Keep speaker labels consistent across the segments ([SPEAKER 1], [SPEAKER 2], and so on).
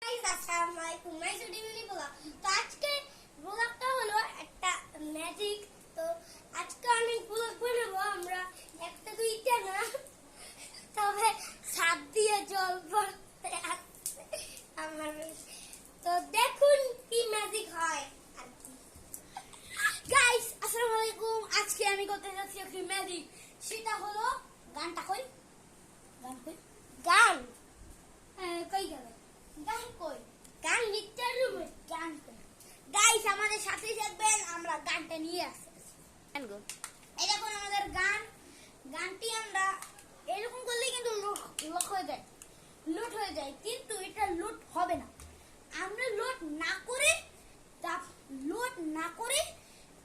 [SPEAKER 1] আসসালামু আলাইকুম মাইসুডিমিলি ব্লগ। তো আজকে ব্লগটা হলো একটা ম্যাজিক। তো আজকে অনেক ব্লগ বানাবো আমরা, একটা দুইটা না, তবে ছাদ দিয়ে জল পড়তে আসছে আমার। তো দেখুন কি ম্যাজিক হয় আর কি। গাইস আসসালামু আলাইকুম, আজকে আমি করতে যাচ্ছি একটা ম্যাজিক। সেটা হলো গানটা কই, গান কই, গান কই গেল, গান কই, গান লিখতে রুমে, গান কই। গাইস আমাদের সাথে থাকবেন, আমরা গানটা নিয়ে আসছি। এই দেখুন আমাদের গান, গানটি আমরা এরকম করলে কিন্তু লক হয়ে যায়, লোড হয়ে যায়, কিন্তু এটা লোড হবে না। আমরা লোড না করে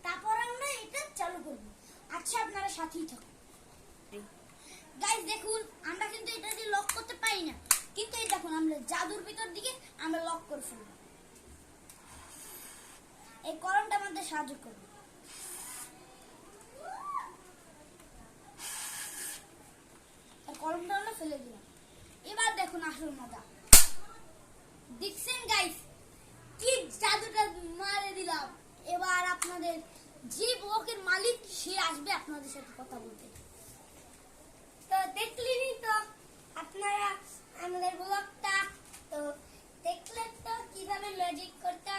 [SPEAKER 1] তারপর আমরা এটা চালু করব। আচ্ছা আপনারা সাথেই থাকুন। গাইস দেখুন আমরা কিন্তু এটা দিয়ে লক করতে পারি না, কিন্তু এই দেখুন আমরা জাদুর ভিতর দিকে আমরা লক করে ফেলব। এই কলমটা আমাদের সাহায্য করবে। কলমটা আমরা ফেলে দিলাম। এবার দেখুন আসল মজা দেখছেন গাইস, কি জাদুটা মারে দিলাম। এবার আপনাদের যে ব্লকের মালিক সে আসবে আপনাদের সাথে কথা বলতে। তো দেখলেনই তো আপনারা আমাদের ব্লগটা, তো দেখলেন তো কিভাবে ম্যাজিক করতে